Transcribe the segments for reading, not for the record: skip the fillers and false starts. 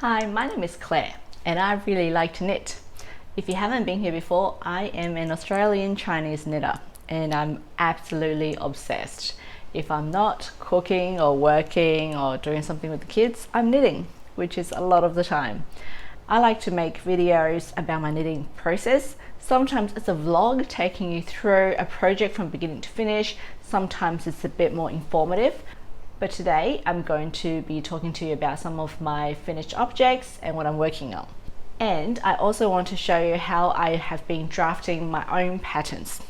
Hi, my name is Claire and I really like to knit. If you haven't been here before, I am an Australian Chinese knitter and I'm absolutely obsessed. If I'm not cooking or working or doing something with the kids, I'm knitting, which is a lot of the time. I like to make videos about my knitting process. Sometimes it's a vlog taking you through a project from beginning to finish. Sometimes it's a bit more informative. But today I'm going to be talking to you about some of my finished objects and what I'm working on. And I also want to show you how I have been drafting my own patterns,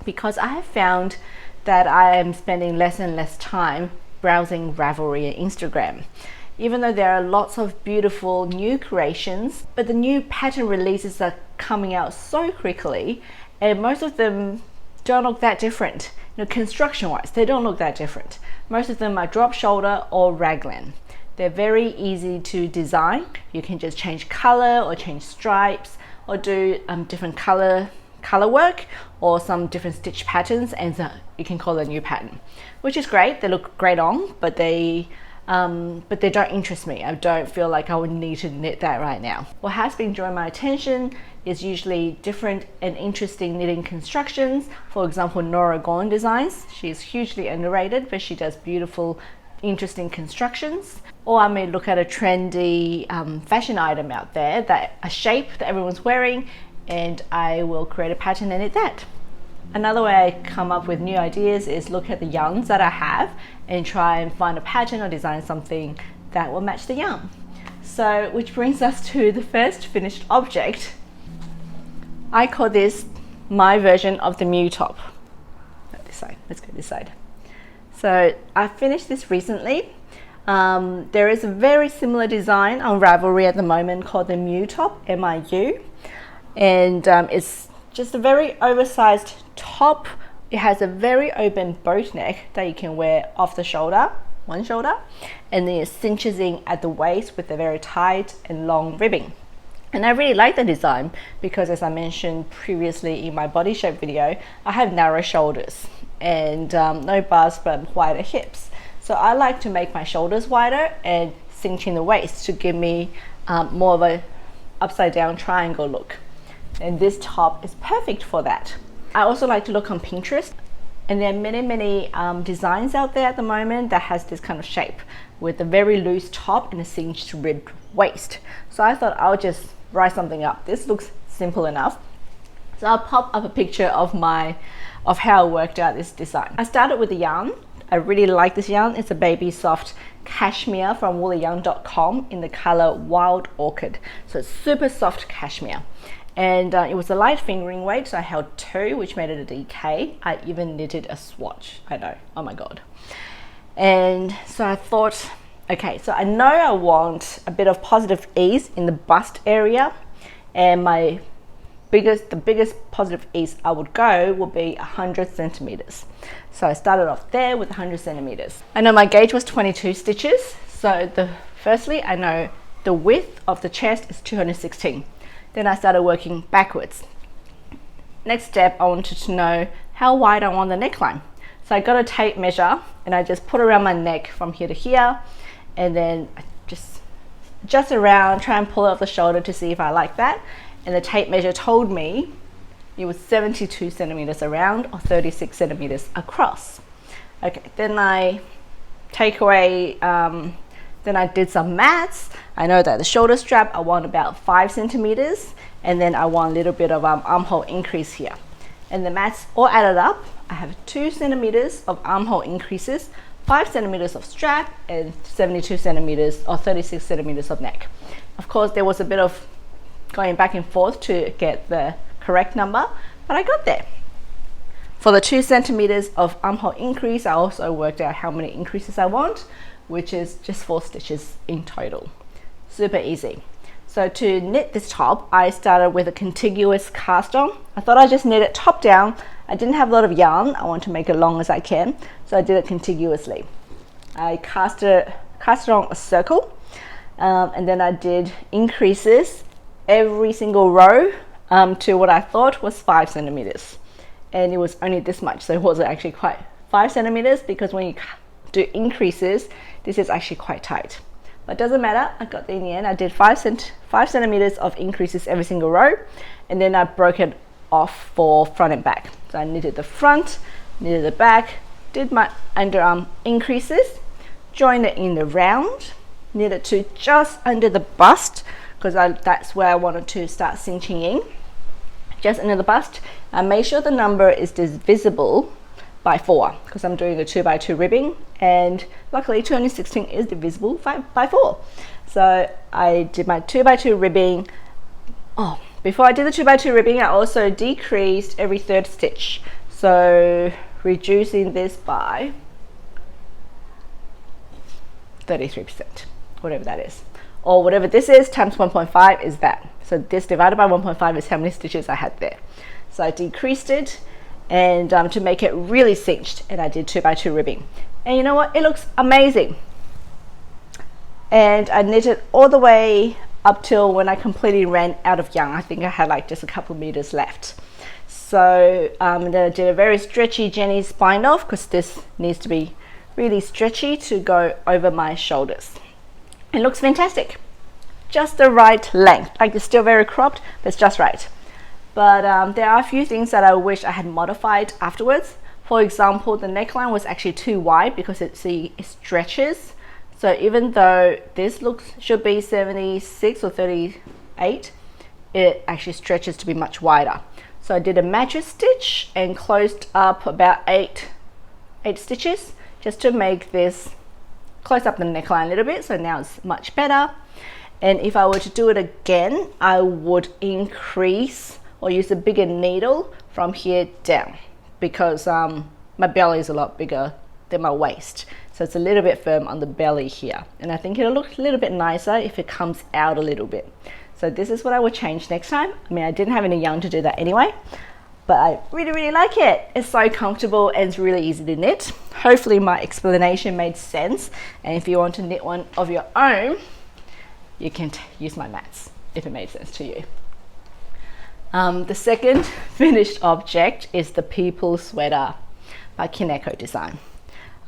because I have found that I am spending less and less time browsing Ravelry and Instagram. Even though there are lots of beautiful new creations, but the new pattern releases are coming out so quickly and most of them don't look that different. Construction wise, they don't look that different. Most of them are drop shoulder or raglan. They're very easy to design. You can just change color or change stripes or do different color work or some different stitch patterns, and so you can call it a new pattern, which is great. They look great on, but they don't interest me. I don't feel like I would need to knit that right now. What has been drawing my attention is usually different and interesting knitting constructions. For example, Nora Gorn designs. She's hugely underrated, but she does beautiful, interesting constructions. Or I may look at a trendy fashion item out there, a shape that everyone's wearing, and I will create a pattern and knit that. Another way I come up with new ideas is look at the yarns that I have and try and find a pattern or design something that will match the yarn. So, which brings us to the first finished object. I call this my version of the Mew top. Not this side, let's go this side. So I finished this recently. There is a very similar design on Ravelry at the moment called the Mew top, M-I-U. And it's just a very oversized top. It has a very open boat neck that you can wear off the shoulder, one shoulder, and then it cinches in at the waist with a very tight and long ribbing. And I really like the design because, as I mentioned previously in my body shape video, I have narrow shoulders and no bust but wider hips. So I like to make my shoulders wider and cinch in the waist to give me more of a upside down triangle look. And this top is perfect for that. I also like to look on Pinterest, and there are many designs out there at the moment that has this kind of shape with a very loose top and a cinched ribbed waist. So I thought I'll just write something up. This looks simple enough. So I'll pop up a picture of how I worked out this design. I started with the yarn. I really like this yarn. It's a baby soft cashmere from woollyyarn.com in the color Wild Orchid. So it's super soft cashmere. And it was a light fingering weight, so I held 2, which made it a DK. I even knitted a swatch. I know, oh my god. And so I thought, okay, so I know I want a bit of positive ease in the bust area, and the biggest positive ease I would go would be 100 centimeters. So I started off there with 100 centimeters. I know my gauge was 22 stitches. So firstly, I know the width of the chest is 216. Then I started working backwards. Next step, I wanted to know how wide I want the neckline. So I got a tape measure and I just put around my neck from here to here, and then I just adjust around, try and pull it off the shoulder to see if I like that. And the tape measure told me it was 72 centimeters around or 36 centimeters across. Okay, then I take away, then I did some maths. I know that the shoulder strap, I want about 5 centimeters, and then I want a little bit of armhole increase here. And the maths all added up. I have 2 centimeters of armhole increases, 5 centimeters of strap, and 72 centimeters or 36 centimeters of neck. Of course, there was a bit of going back and forth to get the correct number, but I got there. For the 2 centimeters of armhole increase, I also worked out how many increases I want, which is just 4 stitches in total. Super easy. So to knit this top, I started with a contiguous cast on. I thought I'd just knit it top down. I didn't have a lot of yarn. I want to make it long as I can, so I did it contiguously. I cast it on a circle, and then I did increases every single row to what I thought was 5 centimeters. And it was only this much, so it wasn't actually quite 5 centimeters, because when you do increases, this is actually quite tight. but it doesn't matter. I got there in the end. I did 5 centimeters of increases every single row, and then I broke it off for front and back. So I knitted the front, knitted the back, did my underarm increases, joined it in the round, knitted to just under the bust, because that's where I wanted to start cinching in, just under the bust. I made sure the number is divisible by 4, because I'm doing a 2x2 ribbing, and luckily 216 is divisible by 4. So I did my 2x2 ribbing. Oh, before I did the 2x2 ribbing, I also decreased every 3rd stitch, so reducing this by 33%, whatever that is, or whatever this is times 1.5 is that. So this divided by 1.5 is how many stitches I had there. So I decreased it, and to make it really cinched, and I did 2x2 ribbing, and you know what, it looks amazing. And I knitted all the way up till when I completely ran out of yarn. I think I had like just a couple meters left. So then I did a very stretchy Jenny's bind off, because this needs to be really stretchy to go over my shoulders. It looks fantastic, just the right length. Like, it's still very cropped, but it's just right. But there are a few things that I wish I had modified afterwards. For example, the neckline was actually too wide, because it stretches. So even though this should be 76 or 38, it actually stretches to be much wider. So I did a mattress stitch and closed up about 8 stitches, just to make this close up the neckline a little bit. So now it's much better. And if I were to do it again, I would increase or use a bigger needle from here down, because my belly is a lot bigger than my waist. So it's a little bit firm on the belly here. And I think it'll look a little bit nicer if it comes out a little bit. So this is what I would change next time. I mean, I didn't have any yarn to do that anyway, but I really, really like it. It's so comfortable and it's really easy to knit. Hopefully my explanation made sense. And if you want to knit one of your own, you can use my mats if it made sense to you. The second finished object is the People Sweater by Kineko Design.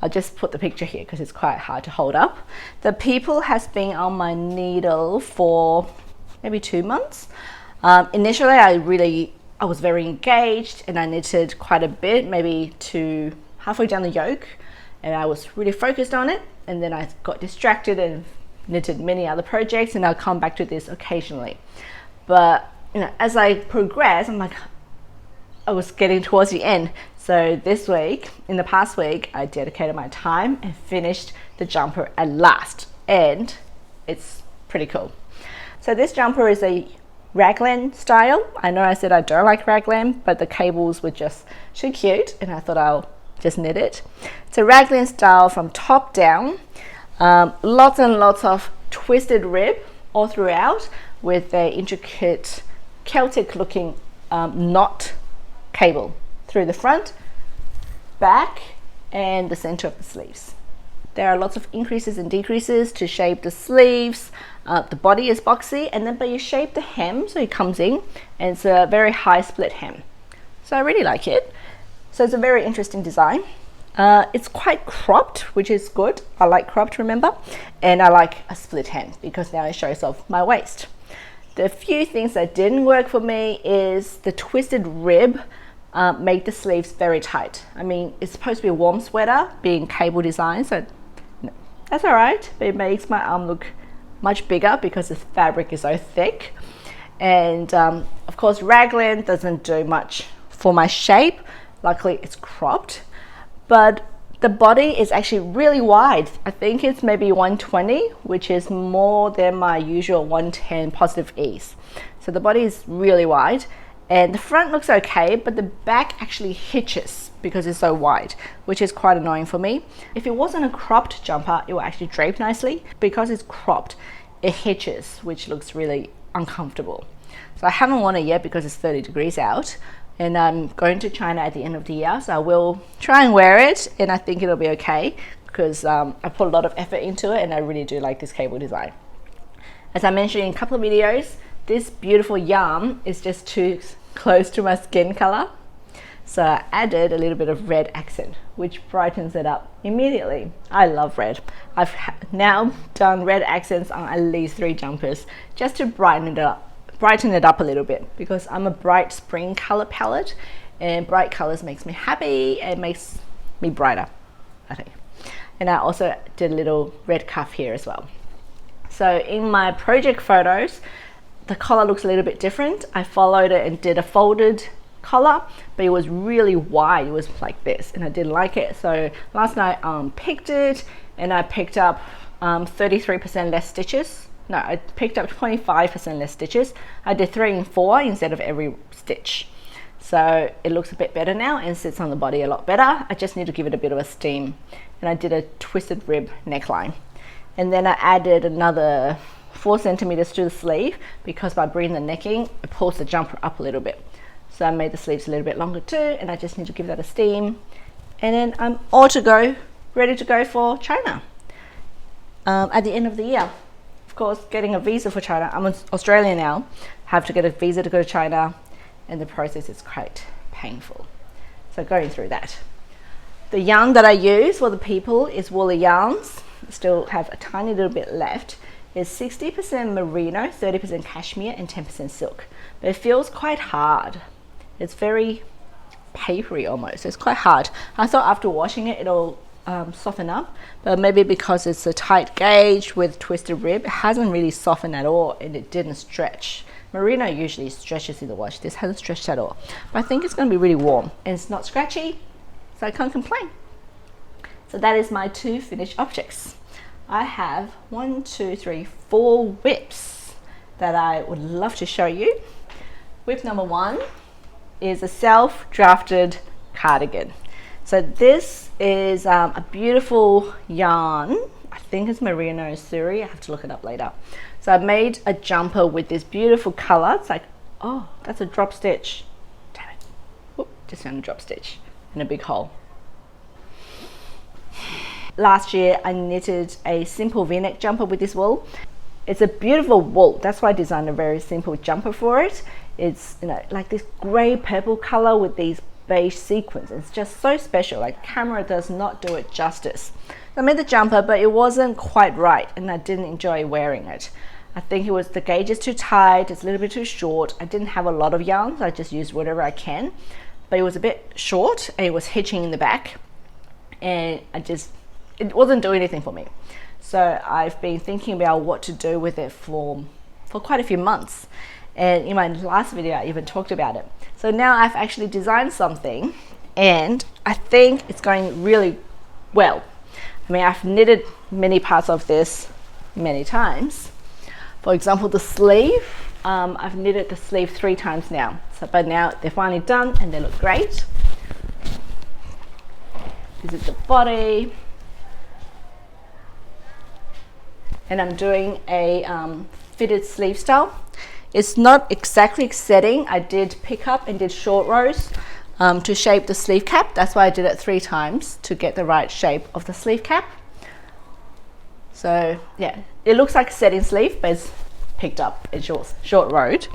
I'll just put the picture here because it's quite hard to hold up. The People has been on my needle for maybe 2 months. Initially, I was very engaged and I knitted quite a bit, maybe to halfway down the yoke, and I was really focused on it. And then I got distracted and knitted many other projects, and I'll come back to this occasionally. But as I progressed, I was getting towards the end. So this week, in the past week, I dedicated my time and finished the jumper at last, and it's pretty cool. So this jumper is a raglan style. I know I said I don't like raglan, but the cables were just too cute, and I thought I'll just knit it. It's a raglan style from top down. Lots and lots of twisted rib all throughout, with a intricate Celtic looking knot cable through the front, back, and the center of the sleeves. There are lots of increases and decreases to shape the sleeves. The body is boxy, and then but you shape the hem so it comes in, and it's a very high split hem. So I really like it. So it's a very interesting design. It's quite cropped, which is good. I like cropped, remember? And I like a split hem because now it shows off my waist. The few things that didn't work for me is the twisted rib made the sleeves very tight. I mean, it's supposed to be a warm sweater, being cable design, so that's all right, but it makes my arm look much bigger because the fabric is so thick. And of course, raglan doesn't do much for my shape. Luckily, it's cropped, but the body is actually really wide. I think it's maybe 120, which is more than my usual 110 positive ease. So the body is really wide, and the front looks okay, but the back actually hitches because it's so wide, which is quite annoying for me. If it wasn't a cropped jumper, it will actually drape nicely. Because it's cropped, it hitches, which looks really uncomfortable. So I haven't worn it yet because it's 30 degrees out, and I'm going to China at the end of the year, so I will try and wear it, and I think it'll be okay because I put a lot of effort into it, and I really do like this cable design. As I mentioned in a couple of videos, this beautiful yarn is just too close to my skin color, So I added a little bit of red accent, which brightens it up immediately. I love red. I've now done red accents on at least 3 jumpers just to brighten it up a little bit, because I'm a bright spring color palette, and bright colors makes me happy and makes me brighter, I think. And I also did a little red cuff here as well. So in my project photos, the collar looks a little bit different. I followed it and did a folded collar, but it was really wide. It was like this, and I didn't like it. So last night picked it, and I picked up 33% less stitches. No, I picked up 25% less stitches. I did 3 and 4 instead of every stitch. So it looks a bit better now and sits on the body a lot better. I just need to give it a bit of a steam. And I did a twisted rib neckline. And then I added another 4 centimeters to the sleeve, because by bringing the necking, it pulls the jumper up a little bit. So I made the sleeves a little bit longer too, and I just need to give that a steam. And then I'm all to go, ready to go for China at the end of the year. Of course, getting a visa for China. I'm in Australia now, have to get a visa to go to China, and the process is quite painful. So going through that. The yarn that I use for the people is woolly yarns. Still have a tiny little bit left. It's 60% merino, 30% cashmere, and 10% silk. But it feels quite hard. It's very papery almost. It's quite hard. I thought after washing it, it'll soften up, but maybe because it's a tight gauge with twisted rib, it hasn't really softened at all, and it didn't stretch. Merino usually stretches in the wash. This hasn't stretched at all. But I think it's going to be really warm, and it's not scratchy, so I can't complain. So that is my 2 finished objects. I have 1, 2, 3, 4 whips that I would love to show you. Whip number 1 is a self-drafted cardigan. So this is a beautiful yarn. I think it's merino suri. I have to look it up later. So I made a jumper with this beautiful color. It's like, oh, that's a drop stitch. Damn it. Whoop, just found a drop stitch in a big hole. Last year I knitted a simple v-neck jumper with this wool. It's a beautiful wool. That's why I designed a very simple jumper for it. It's, you know, like this gray purple color with these beige sequins. It's just so special. Like, camera does not do it justice. So I made the jumper, but it wasn't quite right, and I didn't enjoy wearing it. I think it was the gauge is too tight, it's a little bit too short. I didn't have a lot of yarn, so I just used whatever I can. But it was a bit short, and it was hitching in the back, and it wasn't doing anything for me. So I've been thinking about what to do with it for quite a few months. And in my last video, I even talked about it. So now I've actually designed something, and I think it's going really well. I mean, I've knitted many parts of this many times. For example, the sleeve, I've knitted the sleeve 3 times now. So, but now they're finally done and they look great. This is the body. And I'm doing a fitted sleeve style. It's not exactly setting. I did pick up and did short rows to shape the sleeve cap. That's why I did it 3 times, to get the right shape of the sleeve cap. So yeah, it looks like a setting sleeve, but it's picked up and short rowed.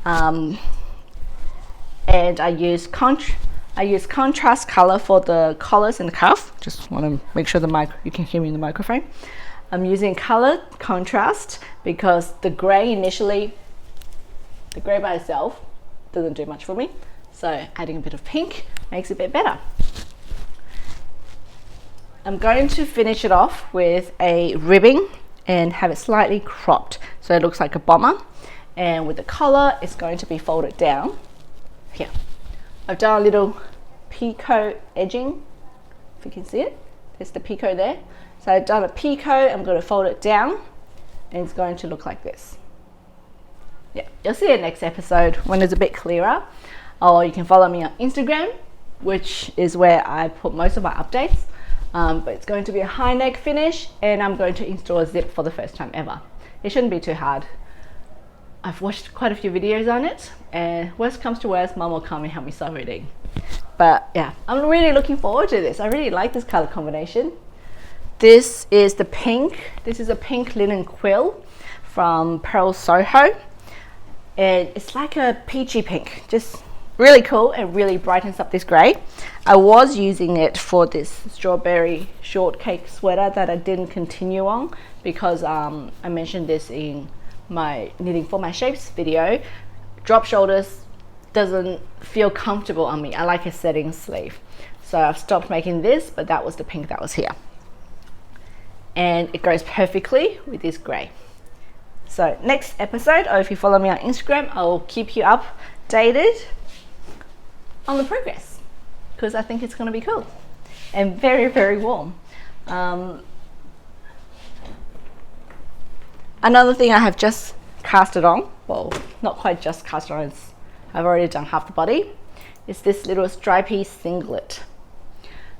And I use contrast color for the collars and the cuff. Just want to make sure you can hear me in the microphone. I'm using color contrast because the gray initially, the gray by itself doesn't do much for me. So adding a bit of pink makes it a bit better. I'm going to finish it off with a ribbing and have it slightly cropped so it looks like a bomber. And with the collar, it's going to be folded down here. I've done a little picot edging, if you can see it. There's the picot there. So I've done a picot, I'm going to fold it down, and it's going to look like this. Yeah, you'll see it next episode when it's a bit clearer. Or you can follow me on Instagram, which is where I put most of my updates. But it's going to be a high neck finish, and I'm going to install a zip for the first time ever. It shouldn't be too hard. I've watched quite a few videos on it, and worst comes to worst, mum will come and help me sew it in. But yeah, I'm really looking forward to this. I really like this color combination. This is the pink. This is a pink linen quill from Pearl Soho. And it's like a peachy pink, just really cool. It really brightens up this grey. I was using it for this strawberry shortcake sweater that I didn't continue on because I mentioned this in my knitting for my shapes video. Drop shoulders doesn't feel comfortable on me. I like a setting sleeve. So I've stopped making this, but that was the pink that was here. And it goes perfectly with this grey. So next episode, or if you follow me on Instagram, I will keep you updated on the progress because I think it's going to be cool and very, very warm. Another thing I have just casted on, well, not quite just casted on, I've already done half the body, is this little stripy singlet.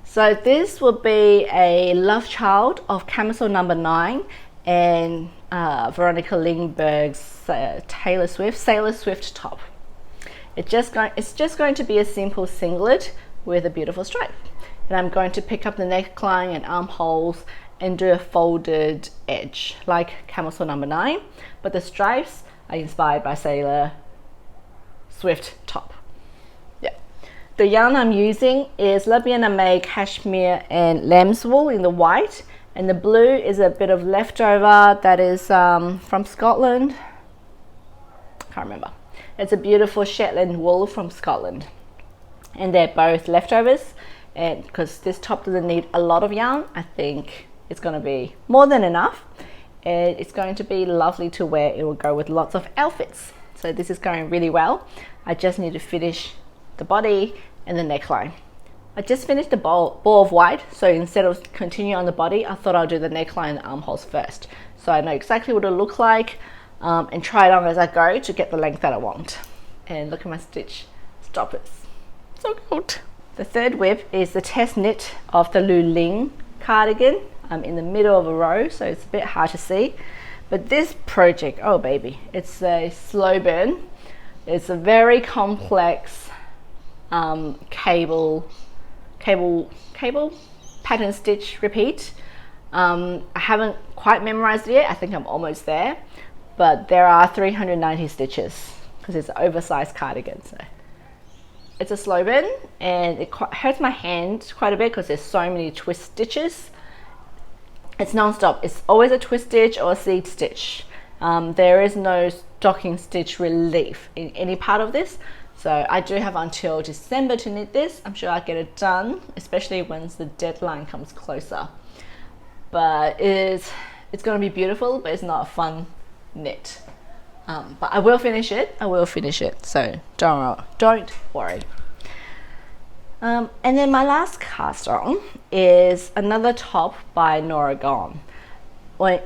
So this will be a love child of camisole number 9 and Veronica Lindbergh's Sailor Swift top. It's just going to be a simple singlet with a beautiful stripe. And I'm going to pick up the neckline and armholes and do a folded edge like camisole number 9, but the stripes are inspired by Sailor Swift top. Yeah. The yarn I'm using is Lebiana May Cashmere and Lamb's wool in the white, and the blue is a bit of leftover that is from Scotland. Can't remember. It's a beautiful Shetland wool from Scotland, and they're both leftovers. And because this top doesn't need a lot of yarn, I think it's going to be more than enough, and it's going to be lovely to wear. It will go with lots of outfits. So this is going really well. I just need to finish the body and the neckline. I just finished the ball of white, so instead of continuing on the body, I thought I'll do the neckline and the armholes first. So I know exactly what it'll look like and try it on as I go to get the length that I want. And look at my stitch stoppers. So good. The third whip is the test knit of the Luling cardigan. I'm in the middle of a row, so it's a bit hard to see. But this project, oh baby, it's a slow burn. It's a very complex cable pattern stitch repeat. I haven't quite memorized it yet. I think I'm almost there, but there are 390 stitches because it's an oversized cardigan. So it's a slow burn, and it hurts my hand quite a bit because there's so many twist stitches. It's non-stop. It's always a twist stitch or a seed stitch. There is no stocking stitch relief in any part of this. So I do have until December to knit this. I'm sure I'll get it done, especially once the deadline comes closer. But it's going to be beautiful, but it's not a fun knit. But I will finish it. So don't worry. And then my last cast on is another top by Nora Gone.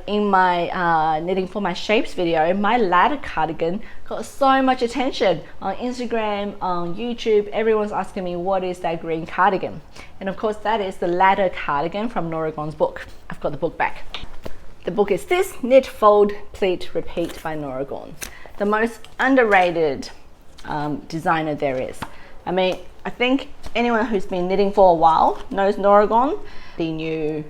In my knitting for my shapes video, my ladder cardigan got so much attention on Instagram, on YouTube. Everyone's asking me what is that green cardigan, and of course that is the ladder cardigan from Nora Gone's book. I've got the book back. The book is this: Knit, Fold, Pleat, Repeat by Nora Gone. The most underrated designer there is. I mean, I think anyone who's been knitting for a while knows Nora Gone, the new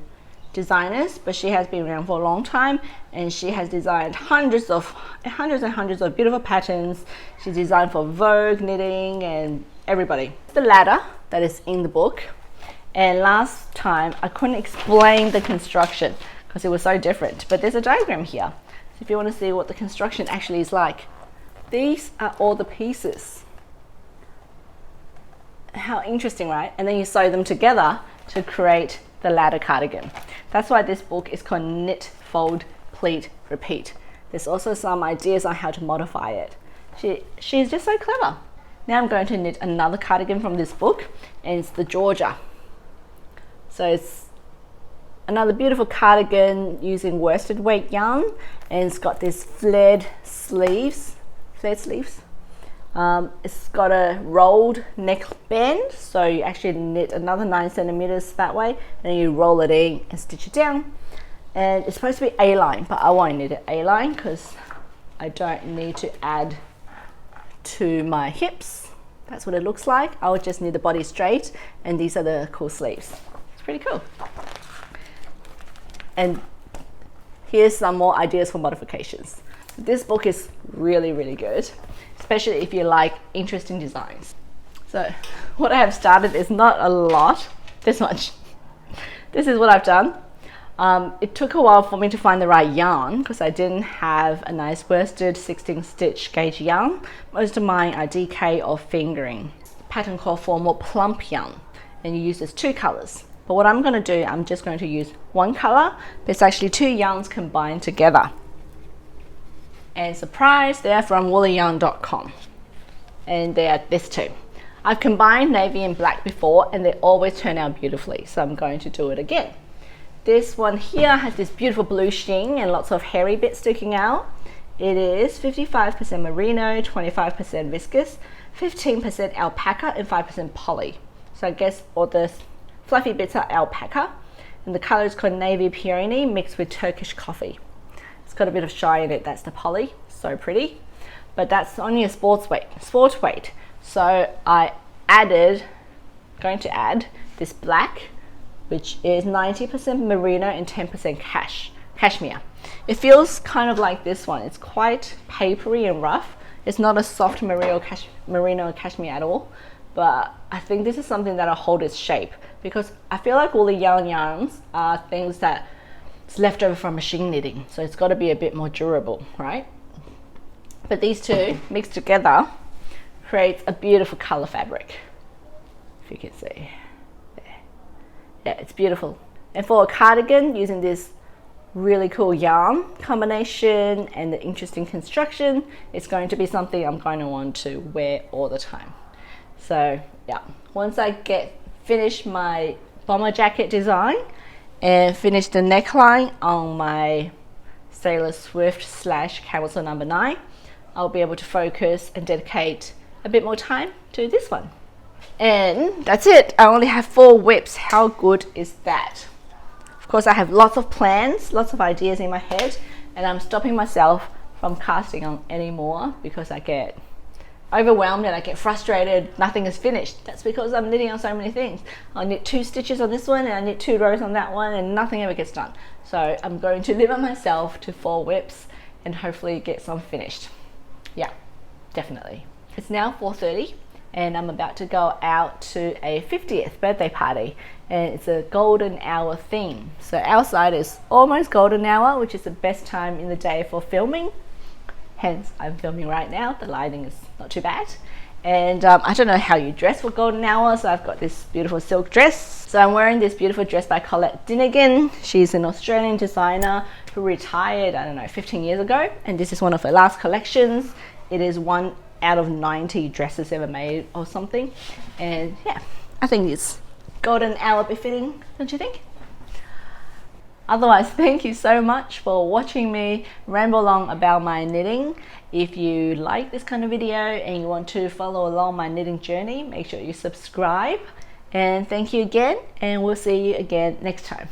designers, but she has been around for a long time, and she has designed hundreds and hundreds of beautiful patterns. She's designed for Vogue knitting and everybody. The ladder that is in the book, and last time I couldn't explain the construction because it was so different, but there's a diagram here. So if you want to see what the construction actually is like, these are all the pieces. How interesting, right? And then you sew them together to create the ladder cardigan. That's why this book is called Knit, Fold, Pleat, Repeat. There's also some ideas on how to modify it. She's just so clever. Now I'm going to knit another cardigan from this book, and it's the Georgia. So it's another beautiful cardigan using worsted weight yarn, and it's got this flared sleeves. It's got a rolled neckband, so you actually knit another 9 centimeters that way, and then you roll it in and stitch it down. And it's supposed to be A-line, but I won't knit it A-line because I don't need to add to my hips. That's what it looks like. I'll just knit the body straight, and these are the cool sleeves. It's pretty cool. And here's some more ideas for modifications. This book is really, really good, especially if you like interesting designs. So what I have started is not a lot, this much. This is what I've done. It took a while for me to find the right yarn because I didn't have a nice worsted 16 stitch gauge yarn. Most of mine are DK or fingering. Pattern called for more plump yarn, and you use this 2 colors. But what I'm going to do, I'm just going to use 1 color. It's actually 2 yarns combined together. And surprise, they're from woollyyarn.com. And they are this 2. I've combined navy and black before and they always turn out beautifully. So I'm going to do it again. This one here has this beautiful blue sheen and lots of hairy bits sticking out. It is 55% merino, 25% viscose, 15% alpaca and 5% poly. So I guess all the fluffy bits are alpaca, and the color is called navy peony mixed with Turkish coffee. It's got a bit of shine in it, that's the poly, so pretty. But that's only a sport weight. So I going to add this black, which is 90% merino and 10% cashmere. It feels kind of like this one. It's quite papery and rough. It's not a soft merino cashmere at all, but I think this is something that'll hold its shape, because I feel like woolly yarns are things that it's left over from machine knitting, so it's got to be a bit more durable, right? But these 2 mixed together creates a beautiful color fabric, if you can see there. Yeah, it's beautiful. And for a cardigan, using this really cool yarn combination and the interesting construction, it's going to be something I'm going to want to wear all the time. So yeah, once I finish my bomber jacket design and finish the neckline on my Sailor Swift / Camisole number 9, I'll be able to focus and dedicate a bit more time to this one. And that's it. I only have 4 whips. How good is that? Of course, I have lots of plans, lots of ideas in my head, and I'm stopping myself from casting on anymore because I get overwhelmed and I get frustrated. Nothing is finished. That's because I'm knitting on so many things. I knit 2 stitches on this one and I knit 2 rows on that one, and nothing ever gets done. So I'm going to limit myself to 4 whips and hopefully get some finished. Yeah, definitely. It's now 4:30 and I'm about to go out to a 50th birthday party, and it's a golden hour theme. So outside is almost golden hour, which is the best time in the day for filming. Hence, I'm filming right now. The lighting is not too bad. And I don't know how you dress for golden hour, so I've got this beautiful silk dress. So I'm wearing this beautiful dress by Cardigan. She's an Australian designer who retired, I don't know, 15 years ago. And this is one of her last collections. It is 1 out of 90 dresses ever made or something. And yeah, I think it's golden hour befitting, don't you think? Otherwise, thank you so much for watching me ramble on about my knitting. If you like this kind of video and you want to follow along my knitting journey, make sure you subscribe. And thank you again, and we'll see you again next time.